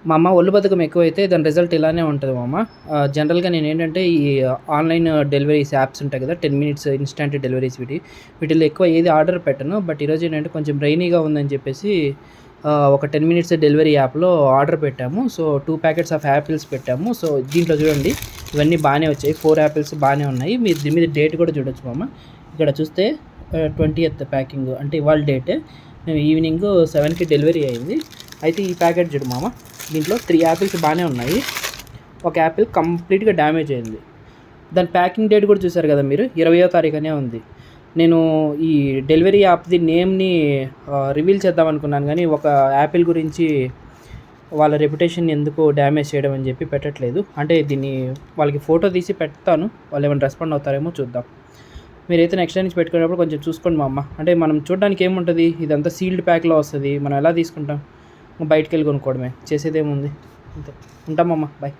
మా అమ్మ ఒళ్ళు బద్ధకం ఎక్కువైతే దాని రిజల్ట్ ఇలానే ఉంటది మా అమ్మ. జనరల్‌గా నేనేంటంటే ఈ ఆన్‌లైన్ డెలివరీస్ యాప్స్ ఉంటాయి కదా! 10 మినిట్స్ ఇన్‌స్టాంట్ డెలివరీస్ వీటిల్లో ఎక్కువ ఏది ఆర్డర్ పెట్టను. బట్ ఈరోజు ఏంటంటే కొంచెం రైనీగా ఉందని చెప్పేసి ఒక 10 మినిట్స్ డెలివరీ యాప్‌లో ఆర్డర్ పెట్టాము. సో 2 ప్యాకెట్స్ ఆఫ్ యాపిల్స్ పెట్టాము. సో దీంట్లో చూడండి ఇవన్నీ బానే వచ్చాయి. 4 యాపిల్స్ బానే ఉన్నాయి. మీరు దీని మీద డేట్ కూడా చూడొచ్చు మా అమ్మ. ఇక్కడ చూస్తే 20థ్ ప్యాకింగ్ అంటే ఇవాళ డేటే. మేము ఈవినింగ్ 7కి డెలివరీ అయింది. అయితే ఈ ప్యాకెట్ చూడు మామ, దీంట్లో 3 యాపిల్స్ బాగానే ఉన్నాయి. ఒక యాపిల్ కంప్లీట్గా డ్యామేజ్ అయింది. దాని ప్యాకింగ్ డేట్ కూడా చూసారు కదా మీరు, 20వ తారీఖునే ఉంది. నేను ఈ డెలివరీ యాప్ది నేమ్ని రివీల్ చేద్దాం అనుకున్నాను, కానీ ఒక యాపిల్ గురించి వాళ్ళ రెప్యుటేషన్ ఎందుకు డ్యామేజ్ చేయడం అని చెప్పి పెట్టట్లేదు. అంటే దీన్ని వాళ్ళకి ఫోటో తీసి పెడతాను, వాళ్ళు ఏమైనా రెస్పాండ్ అవుతారేమో చూద్దాం. మీరైతే నెక్స్ట్ టైం నుంచి పెట్టుకునేటప్పుడు కొంచెం చూసుకోండి మా అమ్మ. అంటే మనం చూడడానికి ఏముంటుంది, ఇదంతా సీల్డ్ ప్యాక్లో వస్తుంది, మనం ఎలా తీసుకుంటాం, బయటికి వెళ్ళి కొనుక్కోవడమే, చేసేదేముంది. అంతే. ఉంటామమ్మ, బాయ్.